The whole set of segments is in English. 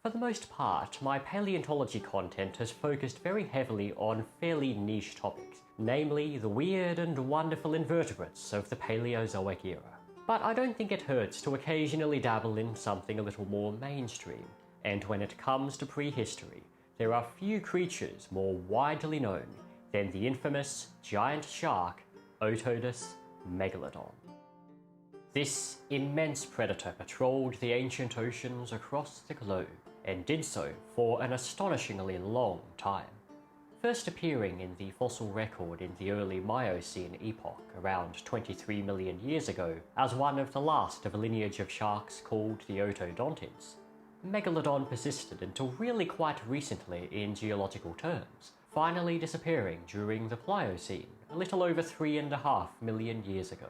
For the most part, my paleontology content has focused very heavily on fairly niche topics, namely the weird and wonderful invertebrates of the Paleozoic era. But I don't think it hurts to occasionally dabble in something a little more mainstream, and when it comes to prehistory, there are few creatures more widely known than the infamous giant shark, Otodus Megalodon. This immense predator patrolled the ancient oceans across the globe, and did so for an astonishingly long time. First appearing in the fossil record in the early Miocene epoch, around 23 million years ago, as one of the last of a lineage of sharks called the Otodontids, Megalodon persisted until really quite recently in geological terms, finally disappearing during the Pliocene, a little over 3.5 million years ago.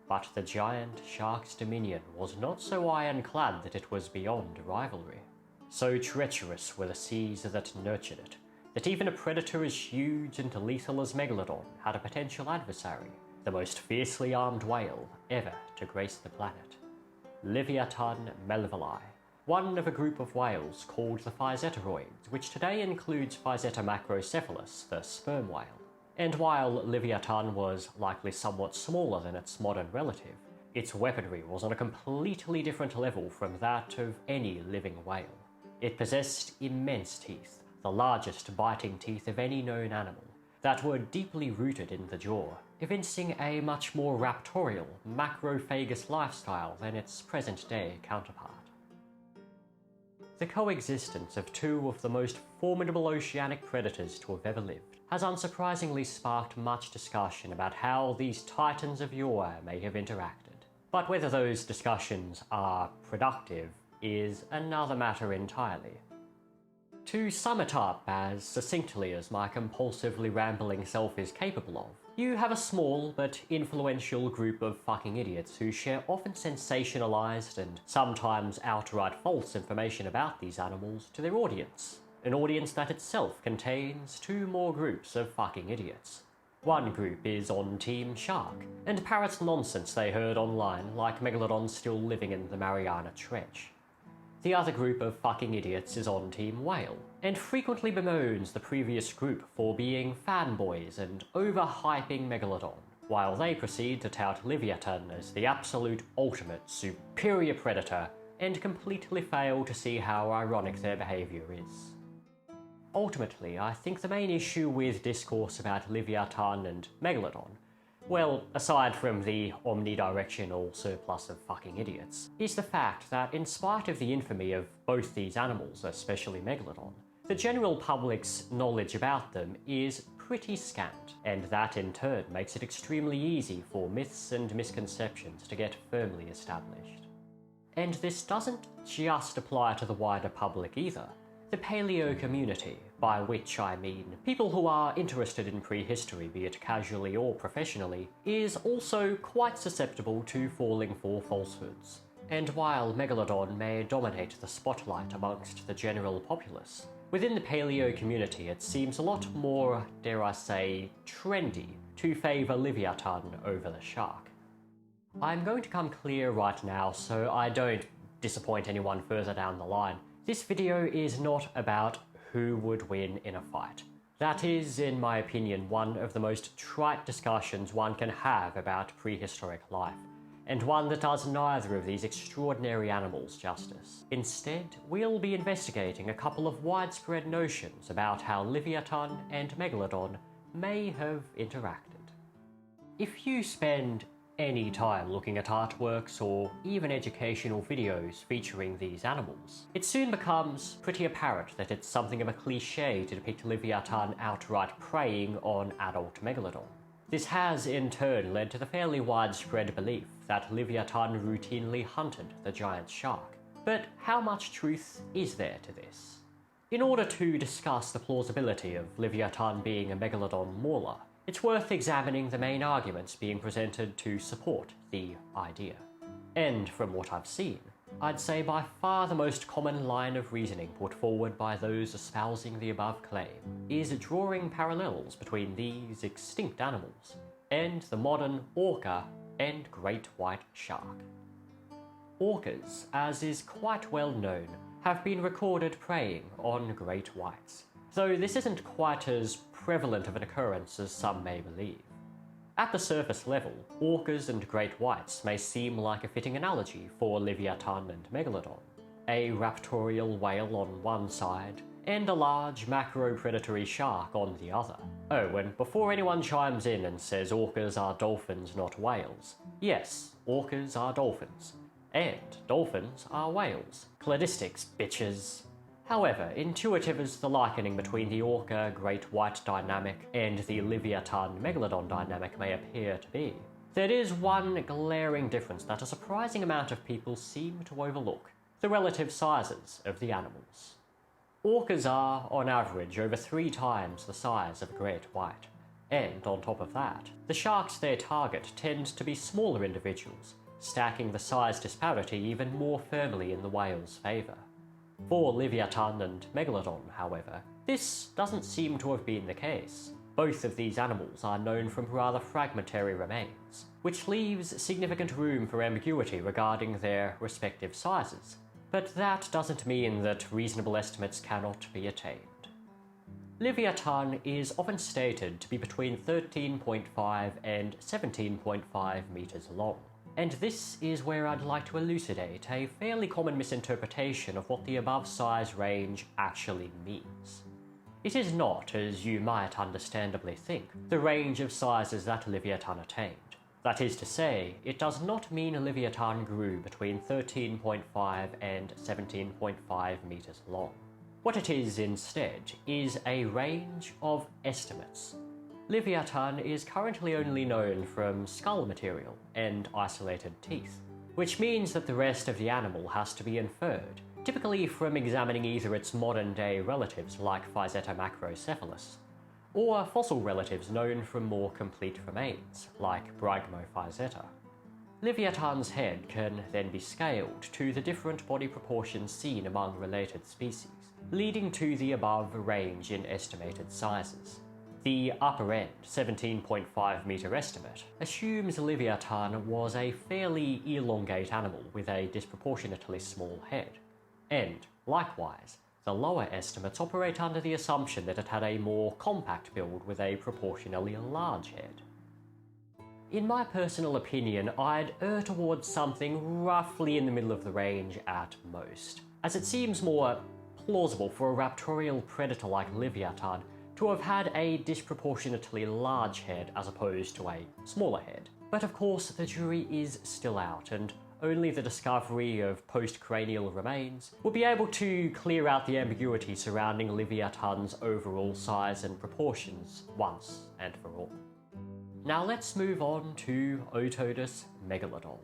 But the giant shark's dominion was not so ironclad that it was beyond rivalry. So treacherous were the seas that nurtured it, that even a predator as huge and lethal as Megalodon had a potential adversary, the most fiercely armed whale ever to grace the planet. Livyatan melvillei, one of a group of whales called the Physeteroids, which today includes Physeta macrocephalus, the sperm whale. And while Livyatan was likely somewhat smaller than its modern relative, its weaponry was on a completely different level from that of any living whale. It possessed immense teeth, the largest biting teeth of any known animal, that were deeply rooted in the jaw, evincing a much more raptorial, macrophagous lifestyle than its present-day counterpart. The coexistence of two of the most formidable oceanic predators to have ever lived has unsurprisingly sparked much discussion about how these titans of yore may have interacted. But whether those discussions are productive is another matter entirely. To sum it up as succinctly as my compulsively rambling self is capable of, you have a small but influential group of fucking idiots who share often sensationalized and sometimes outright false information about these animals to their audience. An audience that itself contains two more groups of fucking idiots. One group is on Team Shark, and parrots nonsense they heard online like Megalodon still living in the Mariana Trench. The other group of fucking idiots is on Team Whale, and frequently bemoans the previous group for being fanboys and overhyping Megalodon, while they proceed to tout Livyatan as the absolute ultimate superior predator and completely fail to see how ironic their behaviour is. Ultimately, I think the main issue with discourse about Livyatan and Megalodon, well, aside from the omnidirectional surplus of fucking idiots, is the fact that in spite of the infamy of both these animals, especially Megalodon, the general public's knowledge about them is pretty scant, and that in turn makes it extremely easy for myths and misconceptions to get firmly established. And this doesn't just apply to the wider public either. The paleo community, by which I mean people who are interested in prehistory, be it casually or professionally, is also quite susceptible to falling for falsehoods. And while Megalodon may dominate the spotlight amongst the general populace, within the paleo community it seems a lot more, dare I say, trendy to favour Livyatan over the shark. I'm going to come clear right now so I don't disappoint anyone further down the line. This video is not about who would win in a fight. That is, in my opinion, one of the most trite discussions one can have about prehistoric life, and one that does neither of these extraordinary animals justice. Instead, we'll be investigating a couple of widespread notions about how Livyatan and Megalodon may have interacted. If you spend any time looking at artworks or even educational videos featuring these animals, it soon becomes pretty apparent that it's something of a cliche to depict Livyatan outright preying on adult Megalodon. This has in turn led to the fairly widespread belief that Livyatan routinely hunted the giant shark. But how much truth is there to this? In order to discuss the plausibility of Livyatan being a Megalodon mauler, it's worth examining the main arguments being presented to support the idea. And from what I've seen, I'd say by far the most common line of reasoning put forward by those espousing the above claim is drawing parallels between these extinct animals and the modern orca and great white shark. Orcas, as is quite well known, have been recorded preying on great whites, though this isn't quite as prevalent of an occurrence as some may believe. At the surface level, orcas and great whites may seem like a fitting analogy for Livyatan and Megalodon, a raptorial whale on one side, and a large macro-predatory shark on the other. Oh, and before anyone chimes in and says orcas are dolphins, not whales, yes, orcas are dolphins. And dolphins are whales. Cladistics, bitches. However, intuitive as the likening between the orca-great white dynamic and the Livyatan-megalodon dynamic may appear to be, there is one glaring difference that a surprising amount of people seem to overlook: the relative sizes of the animals. Orcas are, on average, over 3 times the size of a great white, and on top of that, the sharks they target tend to be smaller individuals, stacking the size disparity even more firmly in the whale's favour. For Livyatan and Megalodon, however, this doesn't seem to have been the case. Both of these animals are known from rather fragmentary remains, which leaves significant room for ambiguity regarding their respective sizes, but that doesn't mean that reasonable estimates cannot be attained. Livyatan is often stated to be between 13.5 and 17.5 metres long, and this is where I'd like to elucidate a fairly common misinterpretation of what the above size range actually means. It is not, as you might understandably think, the range of sizes that Livyatan attained. That is to say, it does not mean Livyatan grew between 13.5 and 17.5 metres long. What it is instead is a range of estimates. Livyatan is currently only known from skull material and isolated teeth, which means that the rest of the animal has to be inferred, typically from examining either its modern-day relatives like Physetomacrocephalus, or fossil relatives known from more complete remains, like Brygmophyzeta. Livyatan's head can then be scaled to the different body proportions seen among related species, leading to the above range in estimated sizes. The upper end, 17.5 metre estimate, assumes Livyatan was a fairly elongate animal with a disproportionately small head, and, likewise, the lower estimates operate under the assumption that it had a more compact build with a proportionally large head. In my personal opinion, I'd err towards something roughly in the middle of the range at most, as it seems more plausible for a raptorial predator like Livyatan to have had a disproportionately large head as opposed to a smaller head. But of course, the jury is still out, and only the discovery of post-cranial remains will be able to clear out the ambiguity surrounding Livyatan's overall size and proportions once and for all. Now let's move on to Otodus Megalodon.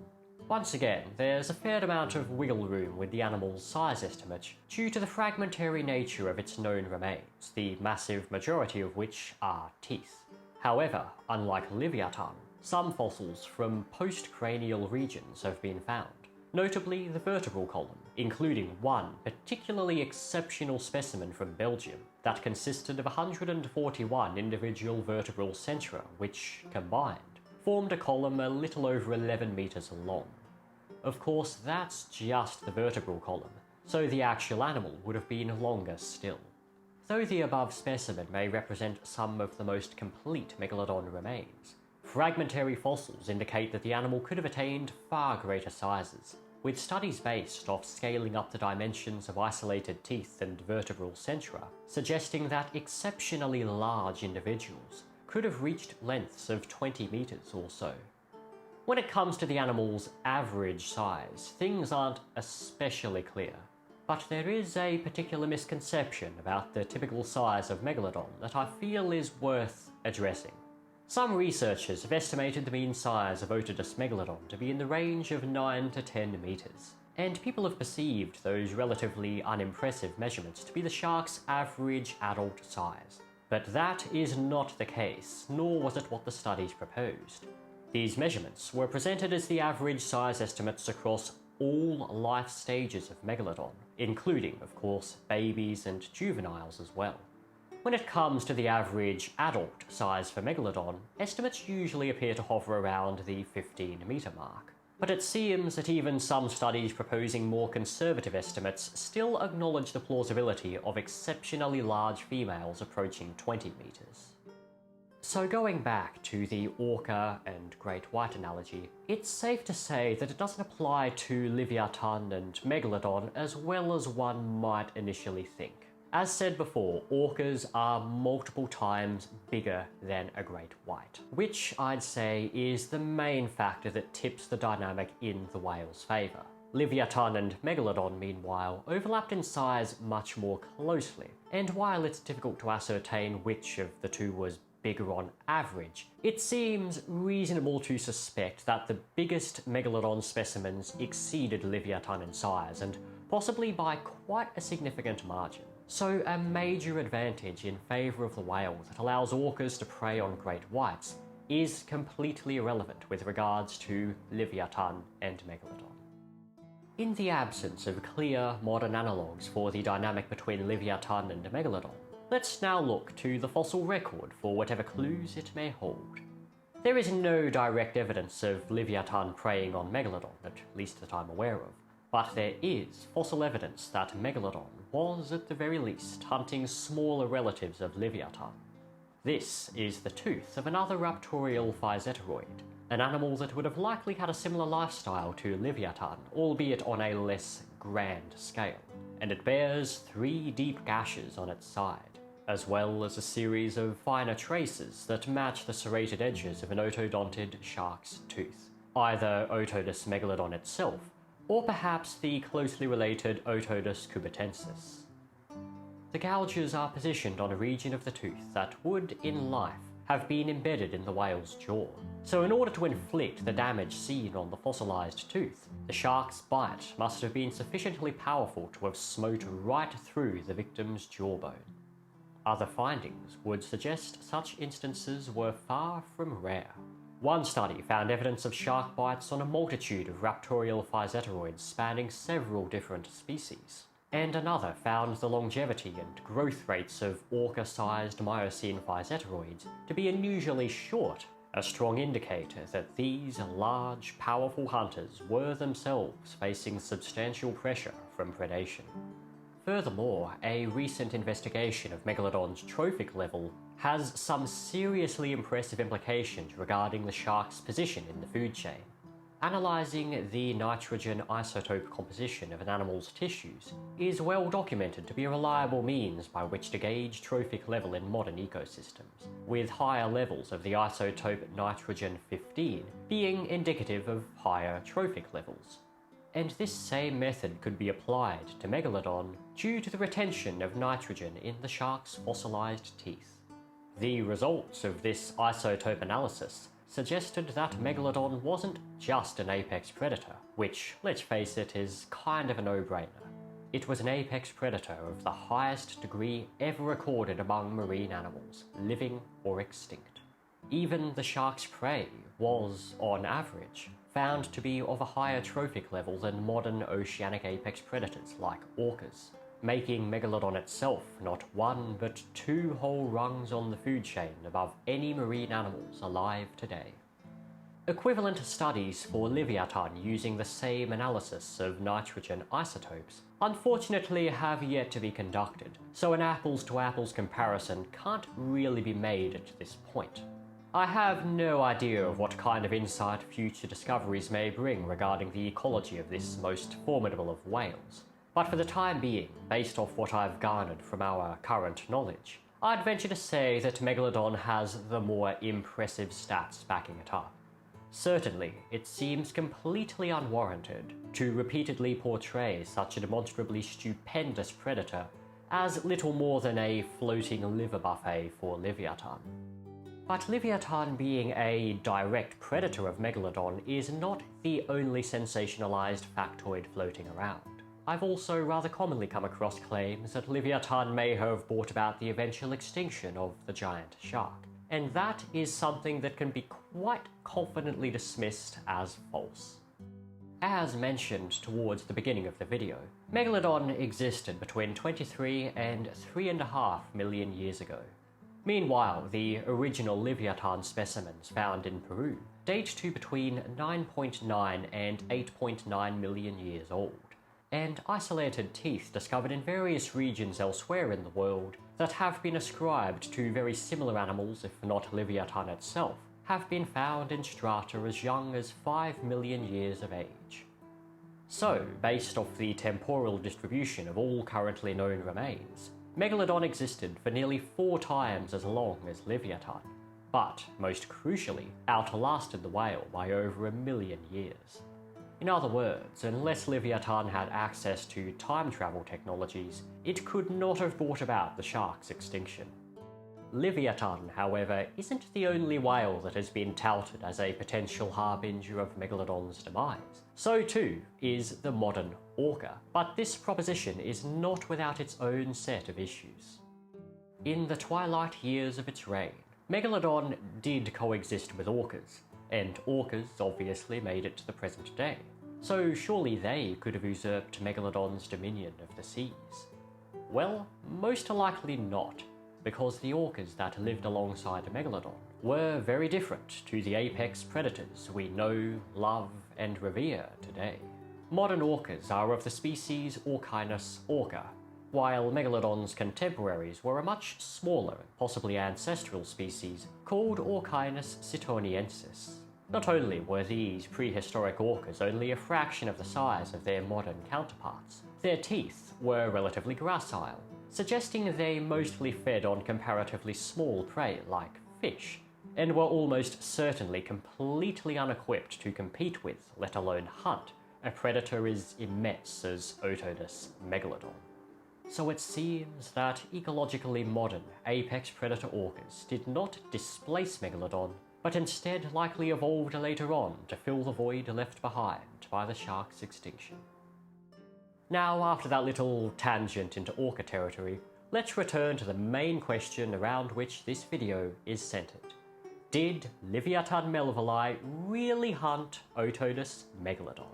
Once again, there's a fair amount of wiggle room with the animal's size estimate due to the fragmentary nature of its known remains, the massive majority of which are teeth. However, unlike Livyatan, some fossils from post-cranial regions have been found, notably the vertebral column, including one particularly exceptional specimen from Belgium that consisted of 141 individual vertebral centra which, combined, formed a column a little over 11 metres long. Of course, that's just the vertebral column, so the actual animal would have been longer still. Though the above specimen may represent some of the most complete Megalodon remains, fragmentary fossils indicate that the animal could have attained far greater sizes, with studies based off scaling up the dimensions of isolated teeth and vertebral centra, suggesting that exceptionally large individuals could have reached lengths of 20 metres or so. When it comes to the animal's average size, things aren't especially clear, but there is a particular misconception about the typical size of Megalodon that I feel is worth addressing. Some researchers have estimated the mean size of Otodus Megalodon to be in the range of 9 to 10 metres, and people have perceived those relatively unimpressive measurements to be the shark's average adult size. But that is not the case, nor was it what the studies proposed. These measurements were presented as the average size estimates across all life stages of Megalodon, including, of course, babies and juveniles as well. When it comes to the average adult size for Megalodon, estimates usually appear to hover around the 15 metre mark. But it seems that even some studies proposing more conservative estimates still acknowledge the plausibility of exceptionally large females approaching 20 meters. So going back to the orca and great white analogy, it's safe to say that it doesn't apply to Livyatan and Megalodon as well as one might initially think. As said before, orcas are multiple times bigger than a great white, which I'd say is the main factor that tips the dynamic in the whale's favour. Livyatan and Megalodon, meanwhile, overlapped in size much more closely, and while it's difficult to ascertain which of the two was bigger on average, it seems reasonable to suspect that the biggest Megalodon specimens exceeded Livyatan in size, and possibly by quite a significant margin. So a major advantage in favour of the whale that allows orcas to prey on great whites is completely irrelevant with regards to Livyatan and Megalodon. In the absence of clear modern analogues for the dynamic between Livyatan and Megalodon, let's now look to the fossil record for whatever clues it may hold. There is no direct evidence of Livyatan preying on Megalodon, at least that I'm aware of, but there is fossil evidence that Megalodon was, at the very least, hunting smaller relatives of Livyatan. This is the tooth of another raptorial physeteroid, an animal that would have likely had a similar lifestyle to Livyatan, albeit on a less grand scale, and it bears 3 deep gashes on its side, as well as a series of finer traces that match the serrated edges of an otodontid shark's tooth, either Otodus megalodon itself, or perhaps the closely related Otodus cubatensis. The gouges are positioned on a region of the tooth that would, in life, have been embedded in the whale's jaw. So in order to inflict the damage seen on the fossilized tooth, the shark's bite must have been sufficiently powerful to have smote right through the victim's jawbone. Other findings would suggest such instances were far from rare. One study found evidence of shark bites on a multitude of raptorial physeteroids spanning several different species, and another found the longevity and growth rates of orca-sized Miocene physeteroids to be unusually short, a strong indicator that these large, powerful hunters were themselves facing substantial pressure from predation. Furthermore, a recent investigation of Megalodon's trophic level has some seriously impressive implications regarding the shark's position in the food chain. Analysing the nitrogen isotope composition of an animal's tissues is well documented to be a reliable means by which to gauge trophic level in modern ecosystems, with higher levels of the isotope nitrogen-15 being indicative of higher trophic levels. And this same method could be applied to Megalodon due to the retention of nitrogen in the shark's fossilized teeth. The results of this isotope analysis suggested that Megalodon wasn't just an apex predator, which, let's face it, is kind of a no-brainer. It was an apex predator of the highest degree ever recorded among marine animals, living or extinct. Even the shark's prey was, on average, found to be of a higher trophic level than modern oceanic apex predators like orcas, making Megalodon itself not 1 but 2 whole rungs on the food chain above any marine animals alive today. Equivalent studies for Livyatan using the same analysis of nitrogen isotopes unfortunately have yet to be conducted, so an apples-to-apples comparison can't really be made at this point. I have no idea of what kind of insight future discoveries may bring regarding the ecology of this most formidable of whales, but for the time being, based off what I've garnered from our current knowledge, I'd venture to say that Megalodon has the more impressive stats backing it up. Certainly, it seems completely unwarranted to repeatedly portray such a demonstrably stupendous predator as little more than a floating liver buffet for Livyatan. But Livyatan being a direct predator of Megalodon is not the only sensationalized factoid floating around. I've also rather commonly come across claims that Livyatan may have brought about the eventual extinction of the giant shark, and that is something that can be quite confidently dismissed as false. As mentioned towards the beginning of the video, Megalodon existed between 23 and 3.5 million years ago. Meanwhile, the original Livyatan specimens found in Peru date to between 9.9 and 8.9 million years old, and isolated teeth discovered in various regions elsewhere in the world that have been ascribed to very similar animals, if not Livyatan itself, have been found in strata as young as 5 million years of age. So, based off the temporal distribution of all currently known remains, Megalodon existed for nearly 4 times as long as Livyatan, but, most crucially, outlasted the whale by over 1 million years. In other words, unless Livyatan had access to time travel technologies, it could not have brought about the shark's extinction. Livyatan, however, isn't the only whale that has been touted as a potential harbinger of Megalodon's demise. So too is the modern orca, but this proposition is not without its own set of issues. In the twilight years of its reign, Megalodon did coexist with orcas, and orcas obviously made it to the present day, so surely they could have usurped Megalodon's dominion of the seas. Well, most likely not, because the orcas that lived alongside Megalodon were very different to the apex predators we know, love, and revere today. Modern orcas are of the species Orcinus orca, while Megalodon's contemporaries were a much smaller and possibly ancestral species called Orcinus citoniensis. Not only were these prehistoric orcas only a fraction of the size of their modern counterparts, their teeth were relatively gracile, suggesting they mostly fed on comparatively small prey like fish, and were almost certainly completely unequipped to compete with, let alone hunt, a predator as immense as Otodus Megalodon. So it seems that ecologically modern apex predator orcas did not displace Megalodon, but instead likely evolved later on to fill the void left behind by the shark's extinction. Now, after that little tangent into orca territory, let's return to the main question around which this video is centered. Did Livyatan melvillei really hunt Otodus Megalodon?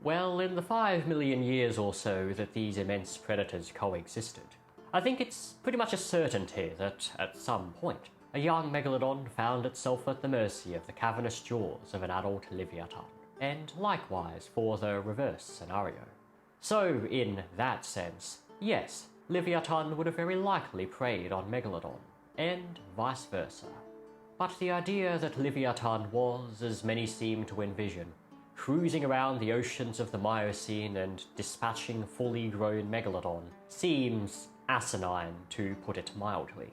Well, in the 5 million years or so that these immense predators coexisted, I think it's pretty much a certainty that, at some point, a young Megalodon found itself at the mercy of the cavernous jaws of an adult Livyatan, and likewise for the reverse scenario. So, in that sense, yes, Livyatan would have very likely preyed on Megalodon, and vice versa. But the idea that Livyatan was, as many seem to envision, cruising around the oceans of the Miocene and dispatching fully grown Megalodon seems asinine, to put it mildly.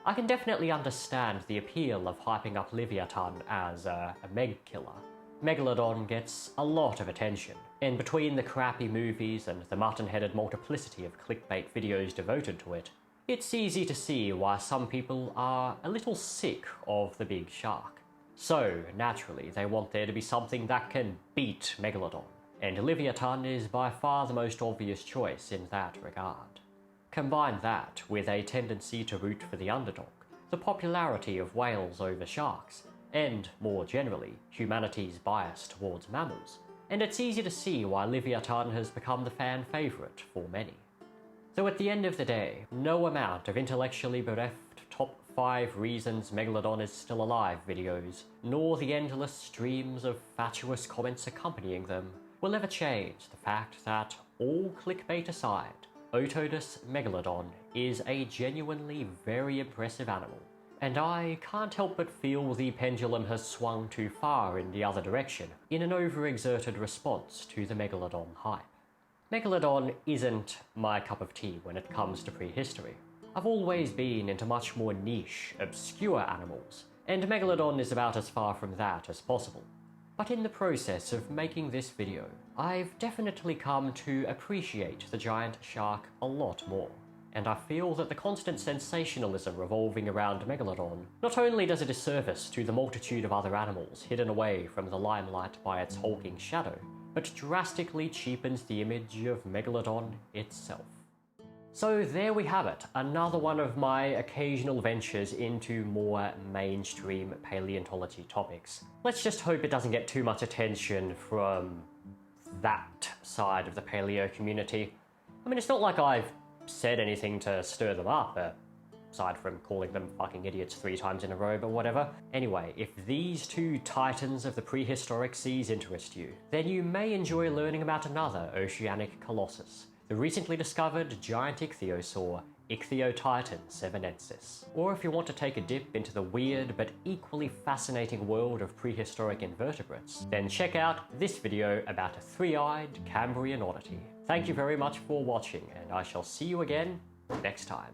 I can definitely understand the appeal of hyping up Livyatan as a meg killer. Megalodon gets a lot of attention, and between the crappy movies and the mutton-headed multiplicity of clickbait videos devoted to it, it's easy to see why some people are a little sick of the big shark. So, naturally, they want there to be something that can beat Megalodon, and Livyatan is by far the most obvious choice in that regard. Combine that with a tendency to root for the underdog, the popularity of whales over sharks, and, more generally, humanity's bias towards mammals, and it's easy to see why Livyatan has become the fan favourite for many. Though at the end of the day, no amount of intellectually bereft top 5 reasons Megalodon is still alive videos, nor the endless streams of fatuous comments accompanying them, will ever change the fact that, all clickbait aside, Otodus Megalodon is a genuinely very impressive animal, and I can't help but feel the pendulum has swung too far in the other direction in an overexerted response to the Megalodon hype. Megalodon isn't my cup of tea when it comes to prehistory. I've always been into much more niche, obscure animals, and Megalodon is about as far from that as possible. But in the process of making this video, I've definitely come to appreciate the giant shark a lot more, and I feel that the constant sensationalism revolving around Megalodon not only does a disservice to the multitude of other animals hidden away from the limelight by its hulking shadow, but drastically cheapens the image of Megalodon itself. So there we have it, another one of my occasional ventures into more mainstream paleontology topics. Let's just hope it doesn't get too much attention from that side of the paleo community. I mean, it's not like I've said anything to stir them up, aside from calling them fucking idiots 3 times in a row, but whatever. Anyway, if these two titans of the prehistoric seas interest you, then you may enjoy learning about another oceanic colossus, the recently discovered giant ichthyosaur, Ichthyotitan sevenensis. Or if you want to take a dip into the weird but equally fascinating world of prehistoric invertebrates, then check out this video about a 3-eyed Cambrian oddity. Thank you very much for watching, and I shall see you again next time.